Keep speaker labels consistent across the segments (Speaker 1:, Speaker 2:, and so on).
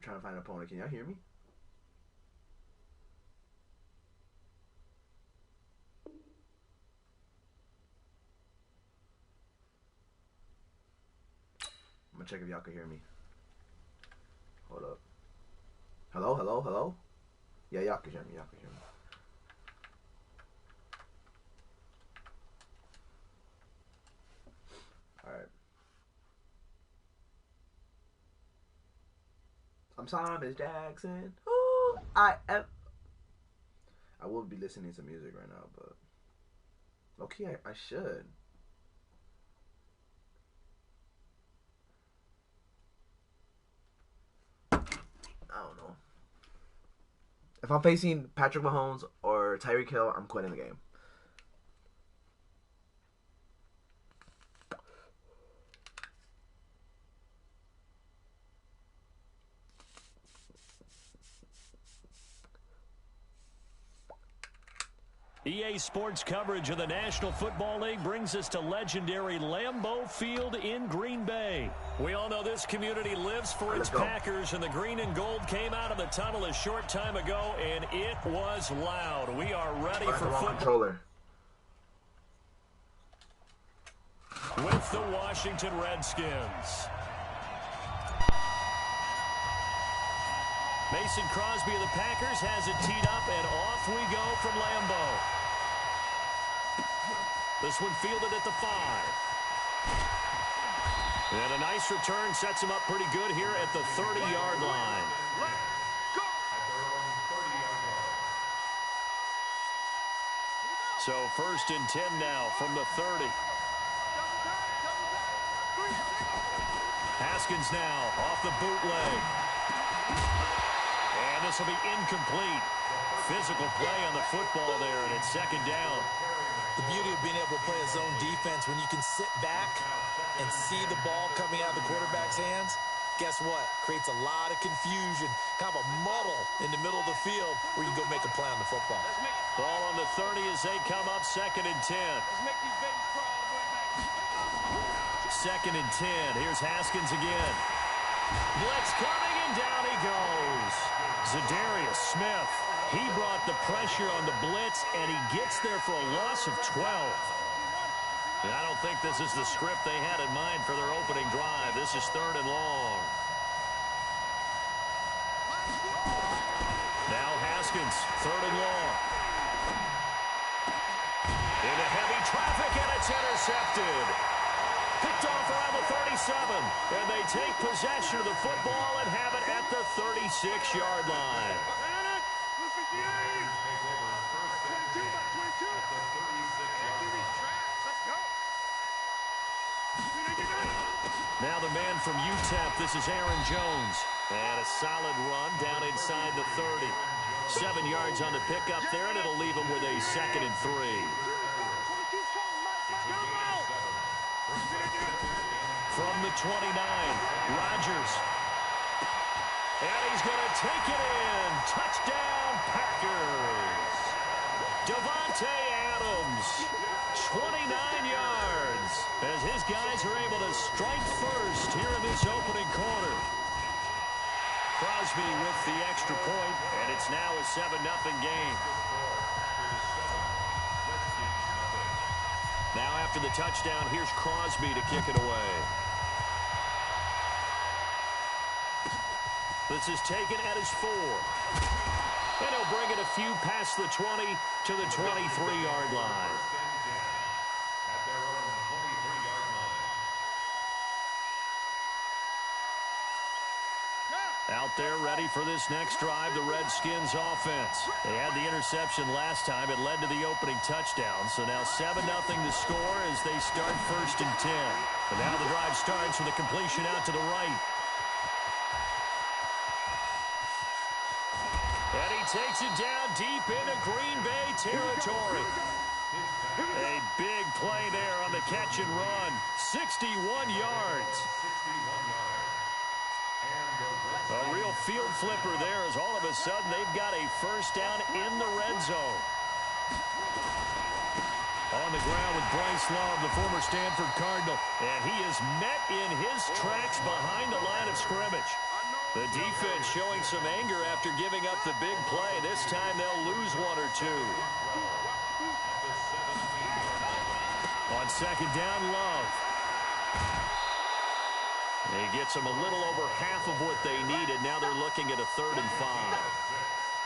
Speaker 1: Trying to find an opponent. Can y'all hear me? I'm gonna check if y'all can hear me. Hold up. Hello, hello, hello? Yeah, y'all can hear me. Y'all can hear me. Alright. I'm Thomas Jackson. Ooh, I will be listening to music right now, but okay, I should. I don't know. If I'm facing Patrick Mahomes or Tyreek Hill, I'm quitting the game.
Speaker 2: EA Sports coverage of the National Football League brings us to legendary Lambeau Field in Green Bay. We all know this community lives for its Packers, and the green and gold came out of the tunnel a short time ago, and it was loud. We are ready for football. With the Washington Redskins. Mason Crosby of the Packers has it teed up, and off we go from Lambeau. This one fielded at the 5. And a nice return sets him up pretty good here at the 30-yard line. So 1st and 10 now from the 30. Haskins now off the bootleg. And this will be incomplete. Physical play on the football there, and it's 2nd down.
Speaker 3: The beauty of being able to play a zone defense, when you can sit back and see the ball coming out of the quarterback's hands, guess what? Creates a lot of confusion, kind of a muddle in the middle of the field where you can go make a play on the football.
Speaker 2: Ball on the 30 as they come up, 2nd and 10. 2nd and 10. Here's Haskins again. Blitz coming, and down he goes. Zadarius Smith. He brought the pressure on the blitz, and he gets there for a loss of 12. And I don't think this is the script they had in mind for their opening drive. This is 3rd and long. Now Haskins, 3rd and long. Into heavy traffic, and it's intercepted. Picked off around the 37, and they take possession of the football and have it at the 36-yard line. Now the man from UTEP, this is Aaron Jones. And a solid run down inside the 30. 7 yards on the pickup there, and it'll leave him with a 2nd and 3. From the 29, Rodgers. And he's going to take it in. Touchdown, Packers. Davante Adams, 29 yards, as his guys are able to strike first here in this opening quarter. Crosby with the extra point, and it's now a 7-0 game. Now after the touchdown, here's Crosby to kick it away. This is taken at his 4. And he'll bring it a few past the 20 to the 23-yard line. Out there ready for this next drive, the Redskins offense. They had the interception last time. It led to the opening touchdown. So now 7-0 the score as they start 1st and 10. And now the drive starts with a completion out to the right. And he takes it down deep into Green Bay territory. A big play there on the catch and run. 61 yards. A real field flipper there as all of a sudden they've got a first down in the red zone. On the ground with Bryce Love, the former Stanford Cardinal. And he is met in his tracks behind the line of scrimmage. The defense showing some anger after giving up the big play. This time they'll lose one or two. On second down, Love. He gets them a little over half of what they needed. Now they're looking at a 3rd and 5.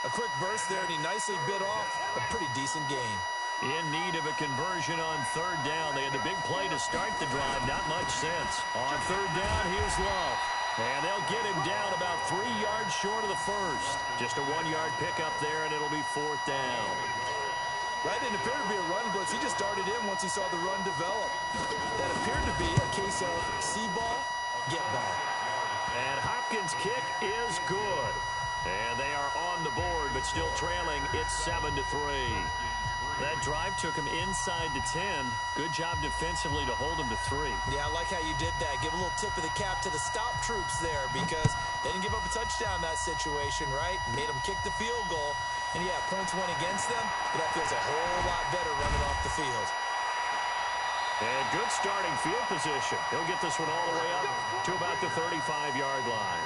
Speaker 3: A quick burst there, and he nicely bit off a pretty decent gain.
Speaker 2: In need of a conversion on 3rd down. They had the big play to start the drive. Not much sense. On 3rd down, here's Love. And they'll get him down about 3 yards short of the first. Just a 1-yard pickup there, and it'll be 4th down.
Speaker 3: That didn't appear to be a run blitz. He just darted in once he saw the run develop. That appeared to be a case of see ball, get ball.
Speaker 2: And Hopkins' kick is good. And they are on the board, but still trailing. It's 7-3. That drive took him inside the 10. Good job defensively to hold him to 3.
Speaker 3: Yeah, I like how you did that. Give a little tip of the cap to the stop troops there because they didn't give up a touchdown in that situation, right? Made them kick the field goal. And, yeah, points went against them, but that feels a whole lot better running off the field.
Speaker 2: And good starting field position. He'll get this one all the way up to about the 35-yard line.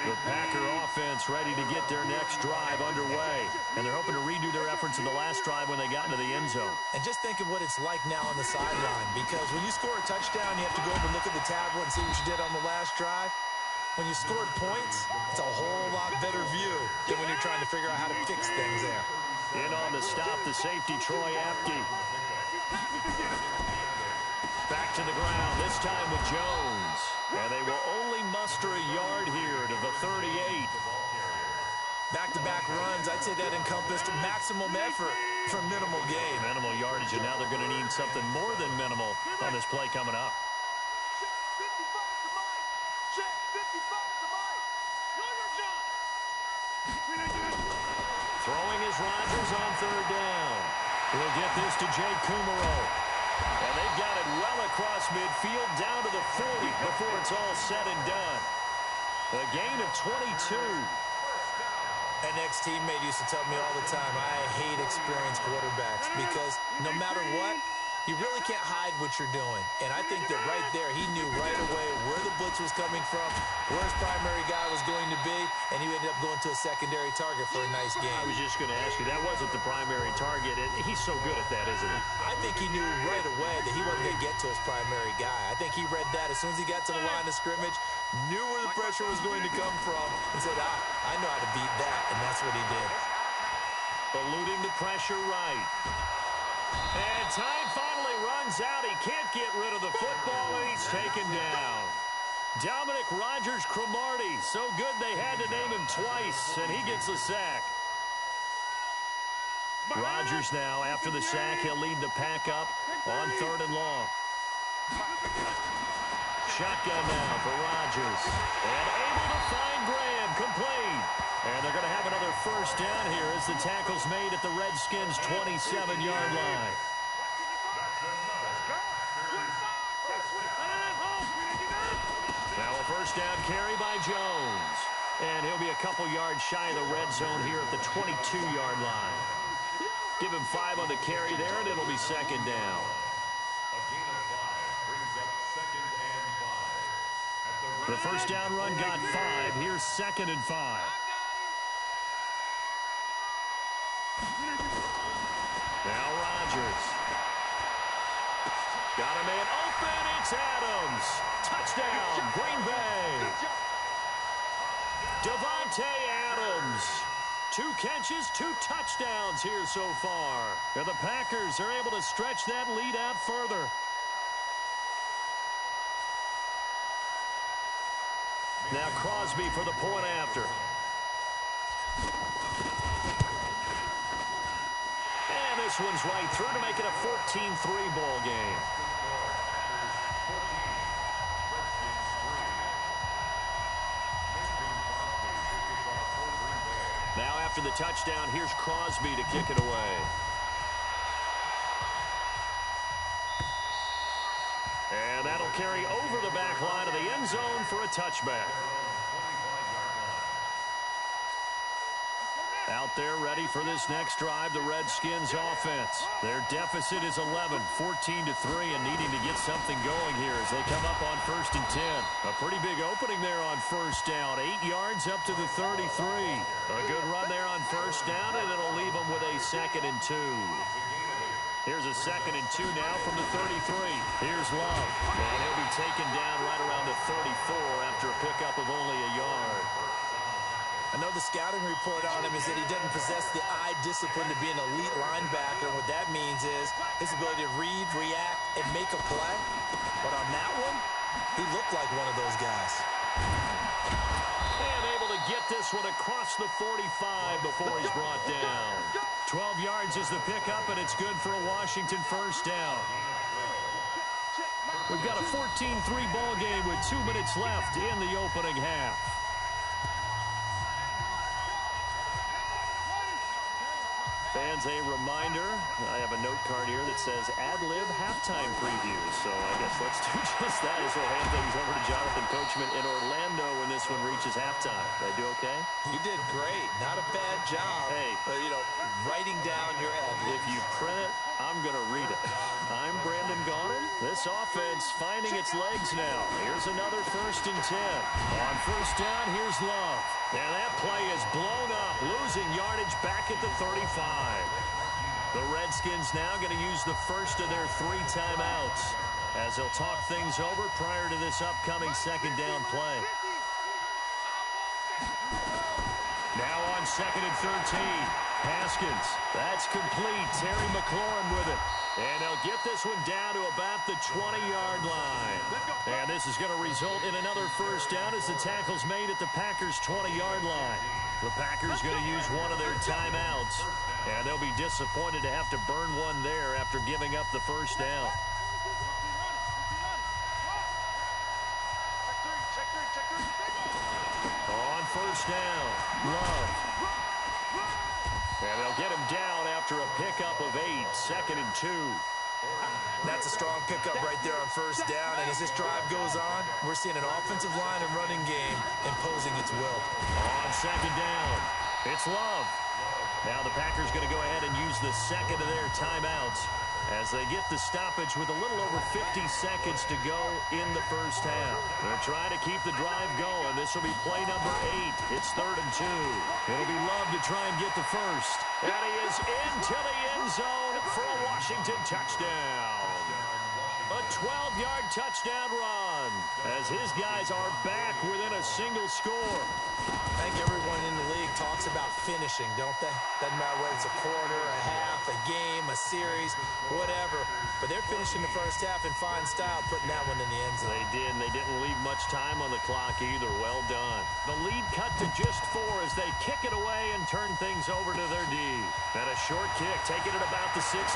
Speaker 2: The Packer offense ready to get their next drive underway. And they're hoping to redo their efforts in the last drive when they got into the end zone.
Speaker 3: And just think of what it's like now on the sideline. Because when you score a touchdown, you have to go over and look at the tablet and see what you did on the last drive. When you scored points, it's a whole lot better view than when you're trying to figure out how to fix things there.
Speaker 2: In on the stop, the safety, Troy Apke. Back to the ground, this time with Jones. And they will only muster a yard here to the 38.
Speaker 3: Back-to-back runs, I'd say that encompassed maximum effort for minimal gain.
Speaker 2: Minimal yardage, and now they're going to need something more than minimal on this play coming up. Throwing is Rodgers on 3rd down. We'll get this to Jake Kumaro. And they've got it well across midfield down to the 40 before it's all said and done. A gain of 22.
Speaker 3: An ex-teammate used to tell me all the time, I hate experienced quarterbacks because no matter what, you really can't hide what you're doing. And I think that right there, he knew right away where the blitz was coming from, where his primary guy was going to be, and he ended up going to a secondary target for a nice game.
Speaker 2: I was just going to ask you, that wasn't the primary target. And he's so good at that, isn't he?
Speaker 3: I think he knew right away that he wasn't going to get to his primary guy. I think he read that as soon as he got to the line of scrimmage, knew where the pressure was going to come from, and said, I know how to beat that, and that's what he did.
Speaker 2: Eluding the pressure right. And time finally runs out. He can't get rid of the football, and he's taken down. Dominic Rodgers-Cromartie. So good they had to name him twice, and he gets a sack. Rodgers now, after the sack, he'll lead the pack up on 3rd and long. Shotgun now for Rodgers. And able to find Graham, complete. And they're going to have another first down here as the tackle's made at the Redskins' 27-yard line. Now a first down carry by Jones. And he'll be a couple yards shy of the red zone here at the 22-yard line. Give him 5 on the carry there, and it'll be 2nd down. The first down run got 5. Here's 2nd and 5. Now Rodgers. Got a man open. It's Adams. Touchdown, Green Bay. Davante Adams. 2 catches, 2 touchdowns here so far. And the Packers are able to stretch that lead out further. Now Crosby for the point after. And this one's right through to make it a 14-3 ball game. Now After the touchdown, here's Crosby to kick it away. And that'll carry over the back line of the end zone for a touchback. Out there ready for this next drive, the Redskins offense. Their deficit is 11, 14-3, and needing to get something going here as they come up on 1st and 10. A pretty big opening there on 1st down. 8 yards up to the 33. A good run there on 1st down, and it'll leave them with a 2nd and 2. Here's a 2nd and 2 now from the 33. Here's Love. And he'll be taken down right around the 34 after a pickup of only a yard.
Speaker 3: I know the scouting report on him is that he doesn't possess the eye discipline to be an elite linebacker. And what that means is his ability to read, react, and make a play. But on that one, he looked like one of those guys.
Speaker 2: And able to get this one across the 45 before he's brought down. 12 yards is the pickup, and it's good for a Washington 1st down. We've got a 14-3 ball game with 2 minutes left in the opening half. Fans, a reminder, I have a note card here that says ad-lib halftime preview. So I guess let's do just that as we'll hand things over to Jonathan Coachman in Orlando when this one reaches halftime. Did I do okay?
Speaker 3: You did great. Not a bad job.
Speaker 2: Hey.
Speaker 3: Writing down your ad-libs.
Speaker 2: If you print it, I'm going to read it. I'm Brandon Gaudin. This offense finding its legs now. Here's another 1st and 10. On 1st down, here's Love. And that play is blown up, losing yardage back at the 35. The Redskins now going to use the first of their 3 timeouts as they'll talk things over prior to this upcoming 2nd down play. Now on 2nd and 13. Haskins, that's complete. Terry McLaurin with it. And they'll get this one down to about the 20-yard line. And this is going to result in another 1st down as the tackle's made at the Packers' 20-yard line. The Packers going to use one of their timeouts. And they'll be disappointed to have to burn one there after giving up the 1st down. On 1st down, Love. And they'll get him down after a pickup of 8, 2nd and 2.
Speaker 3: That's a strong pickup right there on 1st down. And as this drive goes on, we're seeing an offensive line and running game imposing its will.
Speaker 2: On 2nd down, it's Love. Now the Packers going to go ahead and use the 2nd of their timeouts as they get the stoppage with a little over 50 seconds to go in the 1st half. They're trying to keep the drive going. This will be play number 8. It's 3rd and 2. It'll be Love to try and get the first. And he is into the end zone for a Washington touchdown. A 12-yard touchdown run as his guys are back within a single score.
Speaker 3: I think everyone in the league talks about finishing, don't they? Doesn't matter whether it's a quarter, a half, a game, a series, whatever. But they're finishing the 1st half in fine style, putting that one in the end zone.
Speaker 2: They did, and they didn't leave much time on the clock either. Well done. The lead cut to just 4 as they kick it away and turn things over to their D. And a short kick, taking it about the 16.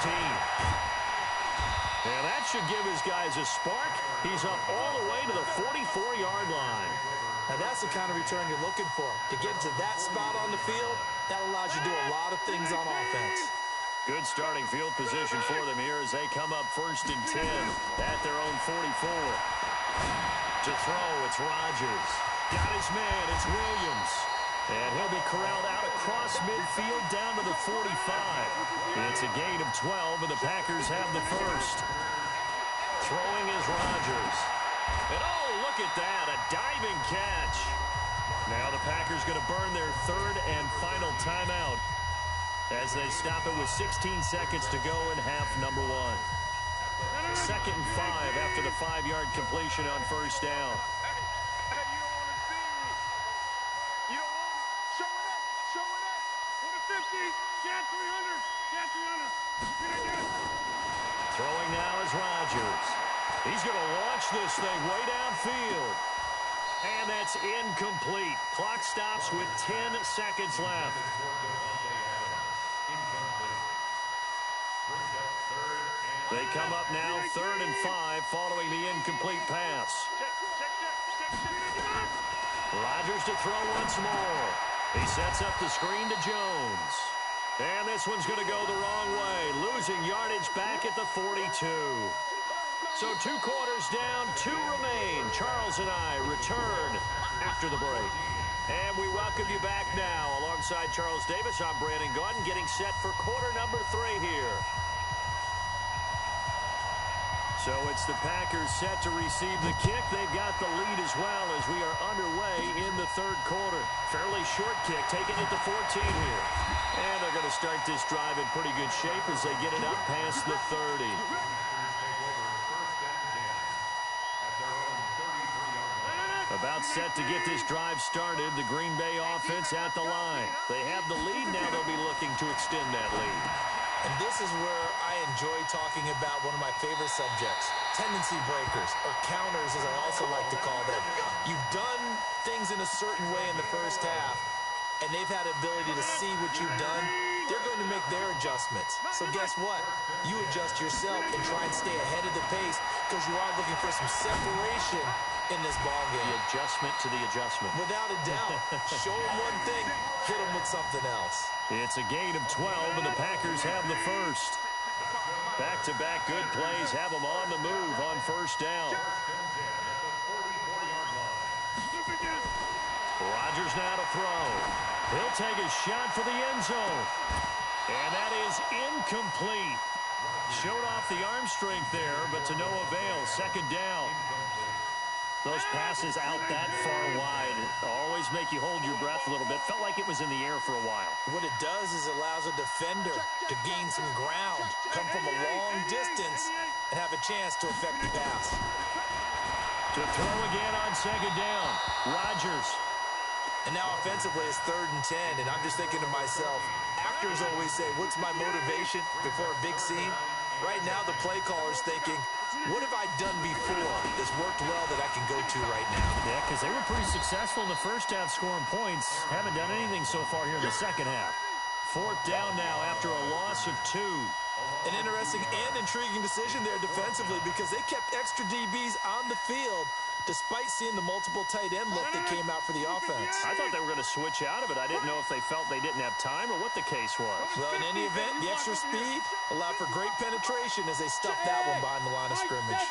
Speaker 2: And that should give his guys a spark. He's up all the way to the 44-yard line.
Speaker 3: Now, that's the kind of return you're looking for. To get to that spot on the field, that allows you to do a lot of things on offense.
Speaker 2: Good starting field position for them here as they come up 1st and 10 at their own 44. To throw, it's Rodgers. Got his man, it's Williams. And he'll be corralled out across midfield down to the 45. It's a gain of 12, and the Packers have the first. Throwing is Rodgers. And oh, look at that, a diving catch. Now the Packers going to burn their 3rd and final timeout as they stop it with 16 seconds to go in half number 1. 2nd and 5 after the 5-yard completion on 1st down. Throwing now is Rodgers. He's going to launch this thing way downfield. And that's incomplete. Clock stops with 10 seconds left. They come up now 3rd and 5 following the incomplete pass. Rodgers to throw once more. He sets up the screen to Jones. And this one's going to go the wrong way, losing yardage back at the 42. So 2 quarters down, 2 remain. Charles and I return after the break. And we welcome you back now. Alongside Charles Davis, I'm Brandon Gaudin, getting set for quarter number 3 here. So it's the Packers set to receive the kick. They've got the lead as well as we are underway in the 3rd quarter. Fairly short kick, taking it to 14 here. And they're going to start this drive in pretty good shape as they get it up past the 30. About set to get this drive started. The Green Bay offense at the line. They have the lead. Now they'll be looking to extend that lead.
Speaker 3: And this is where I enjoy talking about one of my favorite subjects, tendency breakers, or counters as I also like to call them. You've done things in a certain way in the first half, and they've had ability to see what you've done. They're going to make their adjustments. So guess what? You adjust yourself and try and stay ahead of the pace because you are looking for some separation in this ball game.
Speaker 2: The adjustment to the adjustment.
Speaker 3: Without a doubt. Show them one thing, hit them with something else.
Speaker 2: It's a gain of 12, and the Packers have the first. Back-to-back good plays have them on the move on first down. Rodgers now to throw. He'll take a shot for the end zone. And that is incomplete. Showed off the arm strength there, but to no avail. 2nd down. Those passes out that far wide always make you hold your breath a little bit. Felt like it was in the air for a while.
Speaker 3: What it does is it allows a defender to gain some ground, come from a long distance, and have a chance to affect the pass.
Speaker 2: To throw again on 2nd down. Rodgers.
Speaker 3: And now offensively it's 3rd and 10, and I'm just thinking to myself, actors always say, what's my motivation before a big scene? Right now the play caller's thinking, what have I done before that's worked well that I can go to right now?
Speaker 2: Yeah, because they were pretty successful in the first half scoring points. Haven't done anything so far here in the second half. 4th down now after a loss of 2.
Speaker 3: An interesting and intriguing decision there defensively because they kept extra DBs on the field despite seeing the multiple tight end look that came out for the offense.
Speaker 2: I thought they were going to switch out of it. I didn't know if they felt they didn't have time or what the case was.
Speaker 3: Well, in any event, the extra speed allowed for great penetration as they stuffed that one behind the line of scrimmage.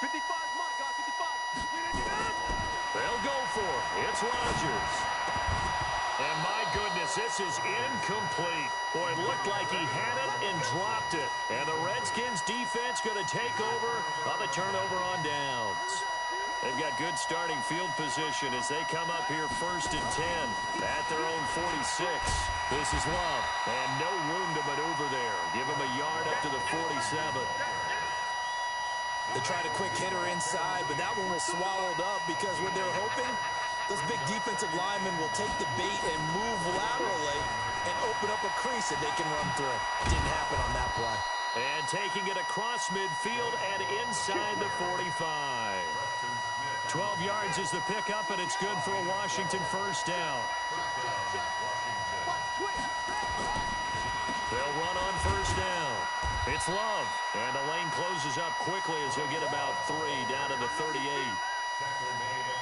Speaker 4: 55, my God, 55.
Speaker 2: They'll go for it. It's Rodgers. And my goodness, this is incomplete. Boy, it looked like he had it and dropped it. And the Redskins defense going to take over on the turnover on downs. They've got good starting field position as they come up here 1st and 10 at their own 46. This is Love, and no room to maneuver there. Give him a yard up to the 47.
Speaker 3: They tried a quick hitter inside, but that one was swallowed up because what they're hoping, those big defensive linemen will take the bait and move laterally and open up a crease that they can run through. Didn't happen on that play.
Speaker 2: And taking it across midfield and inside the 45. 12 yards is the pickup, and it's good for a Washington 1st down. They'll run on 1st down. It's Love, and the lane closes up quickly as he'll get about 3 down to the 38.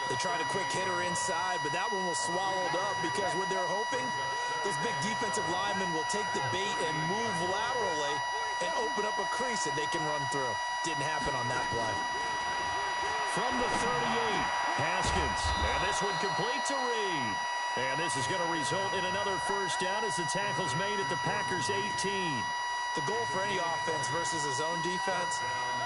Speaker 3: They tried a quick hitter inside, but that one was swallowed up because what they're hoping, those big defensive linemen will take the bait and move laterally and open up a crease that they can run through. Didn't happen on that play.
Speaker 2: From the 38, Haskins. And this one complete to Reed. And this is going to result in another 1st down as the tackle's made at the Packers' 18.
Speaker 3: The goal for any offense versus his own defense,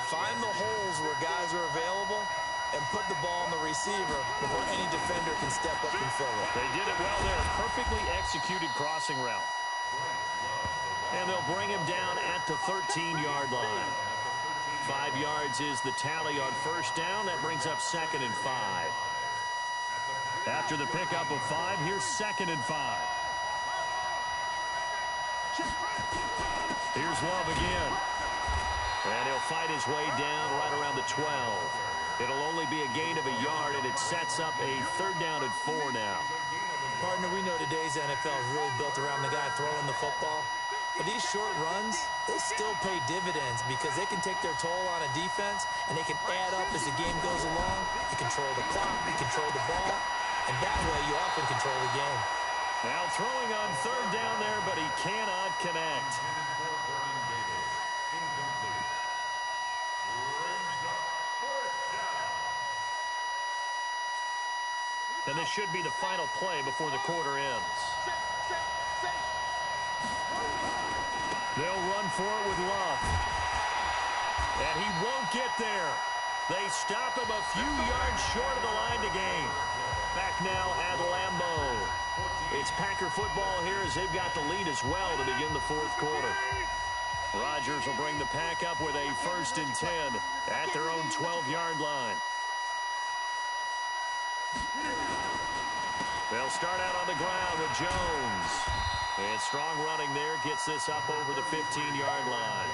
Speaker 3: find the holes where guys are available and put the ball on the receiver before any defender can step up and fill it.
Speaker 2: They did it well there. Perfectly executed crossing route. And they'll bring him down at the 13-yard line. 5 yards is the tally on 1st down. That brings up 2nd and 5. After the pickup of 5, here's 2nd and 5. Here's Love again. And he'll fight his way down right around the 12. It'll only be a gain of a yard, and it sets up a 3rd down and 4 now.
Speaker 3: Partner, we know today's NFL is really built around the guy throwing the football. But these short runs, they still pay dividends because they can take their toll on a defense, and they can add up as the game goes along. They control the clock, they control the ball, and that way you often control the game.
Speaker 2: Now throwing on third down there, but he cannot connect. And this should be the final play before the quarter ends. They'll run for it with Love. And he won't get there. They stop him a few yards short of the line to gain. Back now at Lambeau. It's Packer football here as they've got the lead as well to begin the fourth quarter. Rodgers will bring the Pack up with a 1st and 10 at their own 12-yard line. They'll start out on the ground with Jones. And strong running there gets this up over the 15-yard line.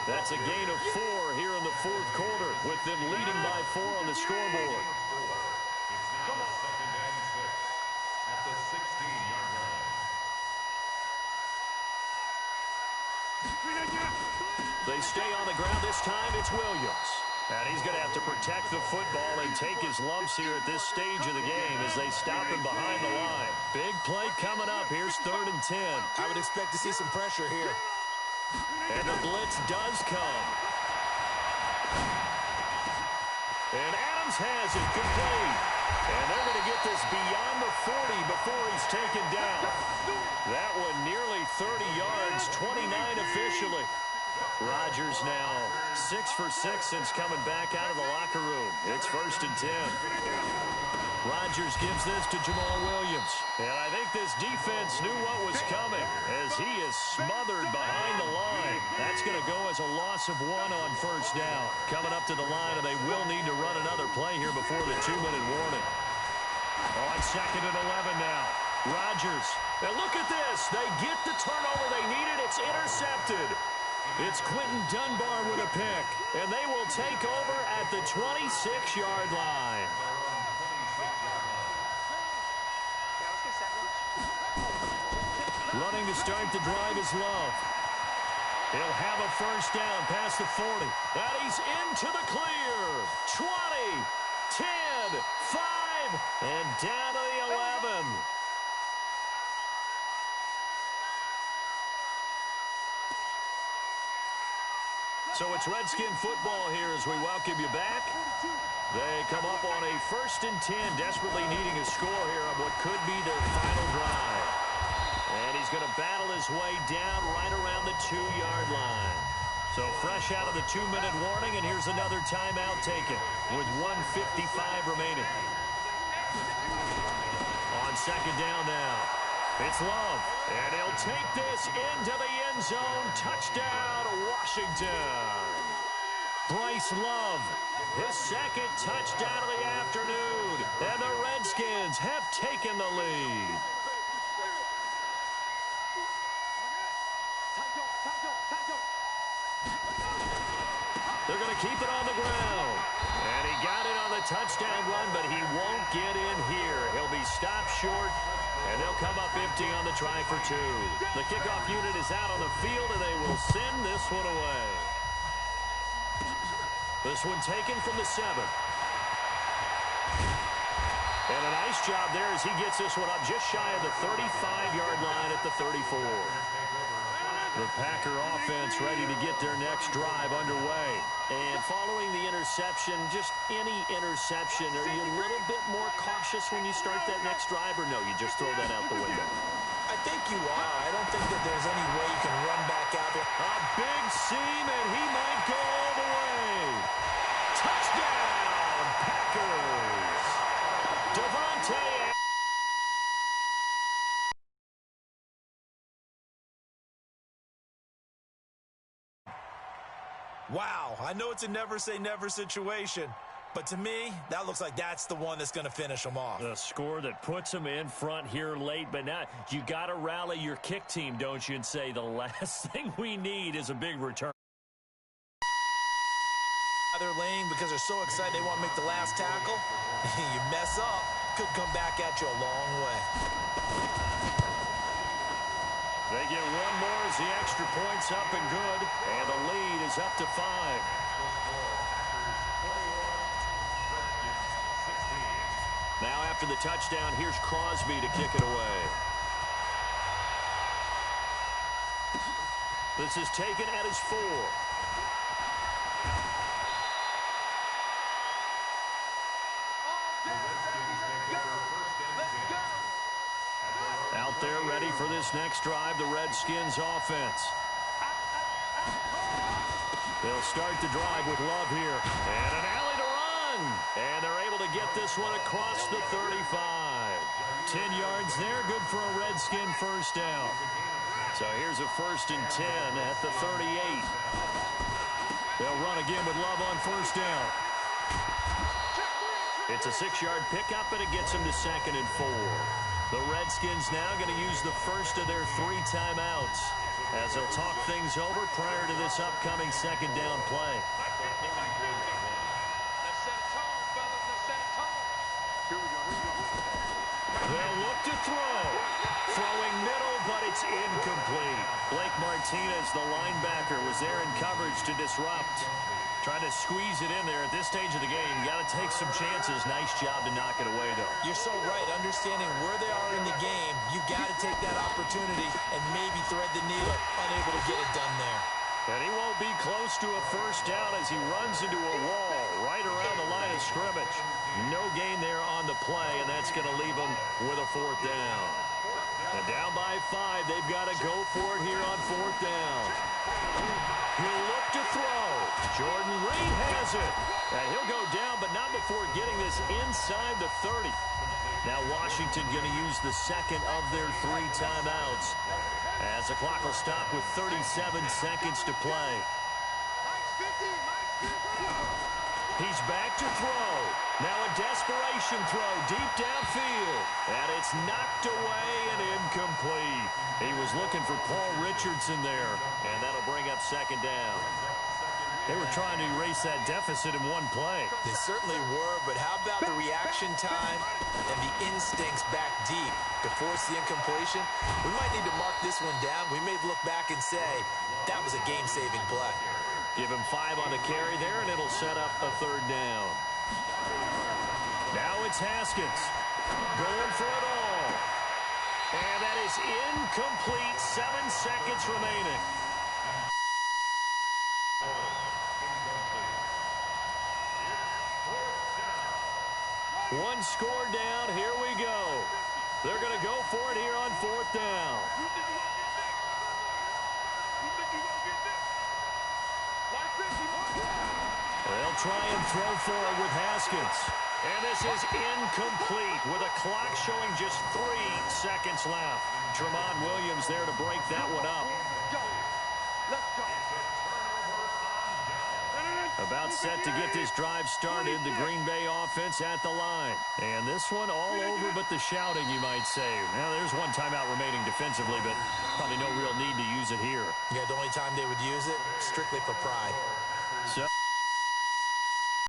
Speaker 2: That's a gain of 4 here in the fourth quarter with them leading by 4 on the scoreboard. They stay on the ground. This time it's Williams. And he's going to have to protect the football and take his lumps here at this stage of the game as they stop him behind the line. Big play coming up. Here's 3rd and 10.
Speaker 3: I would expect to see some pressure here.
Speaker 2: And the blitz does come. And Adams has it complete. And they're going to get this beyond the 40 before he's taken down. That one nearly 30 yards, 29 officially. Rodgers now 6 for 6 since coming back out of the locker room. It's 1st and 10. Rodgers gives this to Jamal Williams. And I think this defense knew what was coming as he is smothered behind the line. That's going to go as a loss of 1 on 1st down. Coming up to the line, and they will need to run another play here before the 2-minute warning. On 2nd and 11 now. Rodgers. And look at this. They get the turnover they needed. It's intercepted. It's Quentin Dunbar with a pick, and they will take over at the 26-yard line. Running to start the drive is Love. He'll have a 1st down past the 40. And he's into the clear. 20, 10, 5, and down to the 11. So it's Redskin football here as we welcome you back. They come up on a 1st and 10, desperately needing a score here on what could be their final drive. And he's going to battle his way down right around the 2-yard line. So fresh out of the 2-minute warning, and here's another timeout taken with 1:55 remaining. On 2nd down now. It's Love, and he'll take this into the end zone. Touchdown, Washington. Bryce Love, his 2nd touchdown of the afternoon. And the Redskins have taken the lead. They're going to keep it on the ground. And he got it on the touchdown run, but he won't get in here. He'll be stopped short. And they'll come up empty on the try for 2. The kickoff unit is out on the field, and they will send this one away. This one taken from the 7. And a nice job there as he gets this one up just shy of the 35-yard line at the 34. The Packer offense ready to get their next drive underway. And following the interception, just any interception, are you a little bit more cautious when you start that next drive, or no, you just throw that out the window?
Speaker 3: I think you are. I don't think that there's any way you can run back out there.
Speaker 2: A big seam, and he might go all the way. Touchdown, Packers. Devontae.
Speaker 3: Wow, I know it's a never-say-never situation, but to me, that looks like that's the one that's going to finish them off.
Speaker 2: The score that puts them in front here late, but now you got to rally your kick team, don't you, and say the last thing we need is a big return.
Speaker 3: They're laying because they're so excited they want to make the last tackle. You mess up, could come back at you a long way.
Speaker 2: They get one more as the extra point's up and good, and the lead is up to 5. Now after after the touchdown. Here's Crosby to kick it away. This is taken at his 4. Out there ready for this next drive, the Redskins offense. They'll start the drive with Love here. And an alley to run. And they're able to get this one across the 35. 10 yards there, good for a Redskin first down. So here's a 1st and 10 at the 38. They'll run again with Love on first down. It's a 6-yard pickup, and it gets them to 2nd and 4. The Redskins now going to use the first of their 3 timeouts as they'll talk things over prior to this upcoming 2nd down play. They'll look to throw. Throwing middle, but it's incomplete. Blake Martinez, the linebacker, was there in coverage to disrupt. Trying to squeeze it in there at this stage of the game. Got to take some chances. Nice job to knock it away, though.
Speaker 3: You're so right. Understanding where they are in the game, you got to take that opportunity and maybe thread the needle. Unable to get it done there.
Speaker 2: And he won't be close to a first down as he runs into a wall right around the line of scrimmage. No gain there on the play, and that's going to leave him with a 4th down. And down by 5, they've got to go for it here on 4th down. He'll look to throw. Jordan Reed has it. And he'll go down, but not before getting this inside the 30. Now Washington going to use the 2nd of their 3 timeouts as the clock will stop with 37 seconds to play. He's back to throw. Now a desperation throw deep downfield. And it's knocked away and incomplete. He was looking for Paul Richardson there. And that'll bring up 2nd down. They were trying to erase that deficit in one play.
Speaker 3: They certainly were, but how about the reaction time and the instincts back deep to force the incompletion? We might need to mark this one down. We may look back and say, that was a game-saving play.
Speaker 2: Give him 5 on the carry there, and it'll set up a 3rd down. Now it's Haskins going for it all. And that is incomplete. 7 seconds remaining. One score down. Here we go. They're going to go for it here on 4th down. They'll try and throw for it with Haskins. And this is incomplete with a clock showing just 3 seconds left. Tremont Williams there to break that one up. About set to get this drive started, the Green Bay offense at the line. And this one all over but the shouting, you might say. Now, there's one timeout remaining defensively, but probably no real need to use it here.
Speaker 3: Yeah, the only time they would use it, strictly for pride.
Speaker 2: So